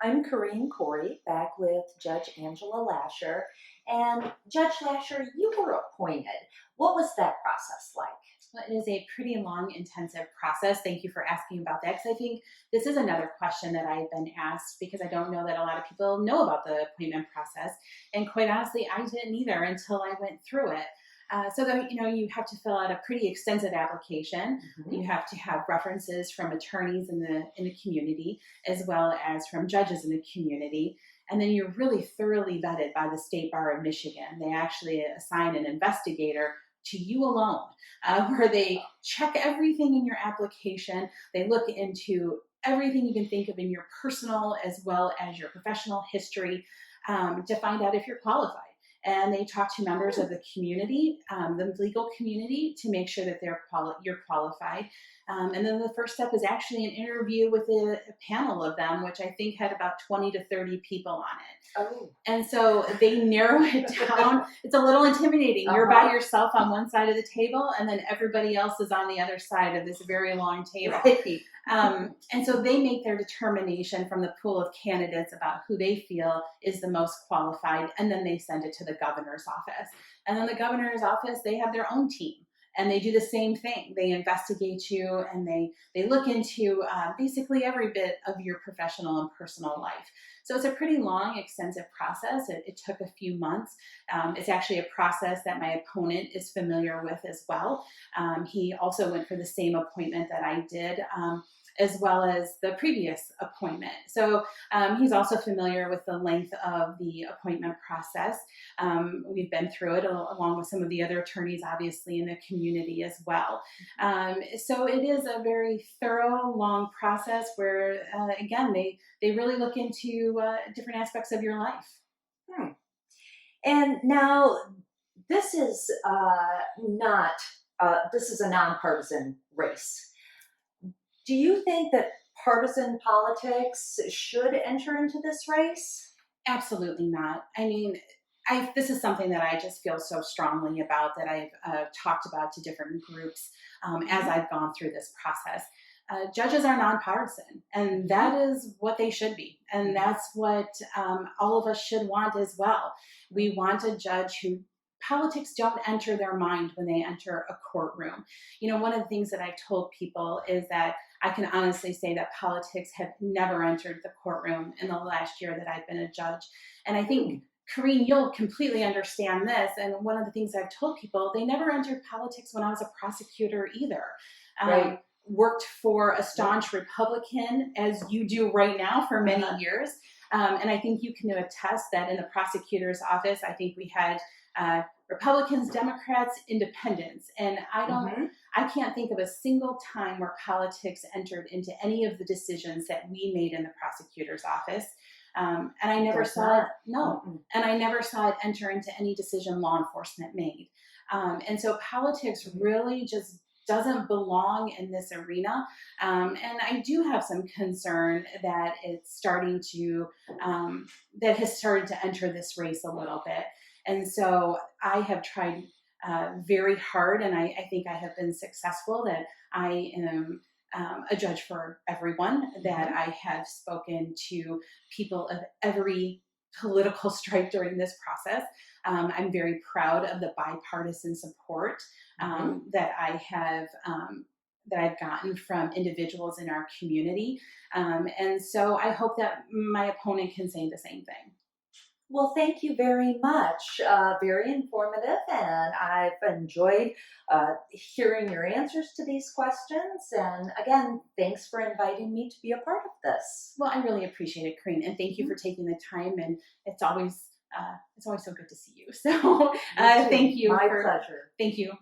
I'm Corinne Koury, back with Judge Angela Lasher. And Judge Lasher, you were appointed. What was that process like? Well, it is a pretty long, intensive process. Thank you for asking about that, because I think this is another question that I've been asked, because I don't know that a lot of people know about the appointment process. And quite honestly, I didn't either until I went through it. You have to fill out a pretty extensive application. Mhm. You have to have references from attorneys in the community, as well as from judges in the community. And then you're really thoroughly vetted by the State Bar of Michigan. They actually assign an investigator to you alone, where they check everything in your application. They look into everything you can think of in your personal as well as your professional history, to find out if you're qualified. And they talk to members of the community, the legal community, to make sure that you're qualified. And then the first step is actually an interview with a panel of them, which I think had about 20 to 30 people on it. Oh. And so they narrow it down. It's a little intimidating. You're by yourself on one side of the table, and then everybody else is on the other side of this very long table. Right. And so they make their determination from the pool of candidates about who they feel is the most qualified, and then they send it to the governor's office. And then the governor's office, they have their own team, and they do the same thing. They investigate you, and they look into basically every bit of your professional and personal life. So it's a pretty long, extensive process. It took a few months. It's actually a process that my opponent is familiar with as well. He also went for the same appointment that I did, as well as the previous appointment. So he's also familiar with the length of the appointment process. We've been through it along with some of the other attorneys, obviously, in the community as well. So it is a very thorough, long process where, again, they really look into different aspects of your life. And now, this is this is a nonpartisan race. Do you think that partisan politics should enter into this race? Absolutely not. I mean, this is something that I just feel so strongly about, that I've talked about to different groups as I've gone through this process. Judges are nonpartisan, and that is what they should be. And that's what all of us should want as well. We want a judge who politics don't enter their mind when they enter a courtroom. You know, one of the things that I've told people is that I can honestly say that politics have never entered the courtroom in the last year that I've been a judge. And I think, Corinne, you'll completely understand this. And one of the things I've told people, they never entered politics when I was a prosecutor either. Right. Worked for a staunch Republican, as you do right now, for many years. And I think you can attest that in the prosecutor's office, I think we had Republicans, Democrats, independents. And I can't think of a single time where politics entered into any of the decisions that we made in the prosecutor's office. And I never saw it, and I never saw it enter into any decision law enforcement made. And so politics really just doesn't belong in this arena. And I do have some concern that it's starting to, that has started to enter this race a little bit. And so I have tried very hard, and I think I have been successful, that I am a judge for everyone, that I have spoken to people of every political stripe during this process. I'm very proud of the bipartisan support that I have that I've gotten from individuals in our community. And so I hope that my opponent can say the same thing. Well, thank you very much. Very informative, and I've enjoyed hearing your answers to these questions. And again, thanks for inviting me to be a part of this. Well, I really appreciate it, Corinne, and thank you for taking the time. And it's always so good to see you. So thank you. My pleasure. Thank you.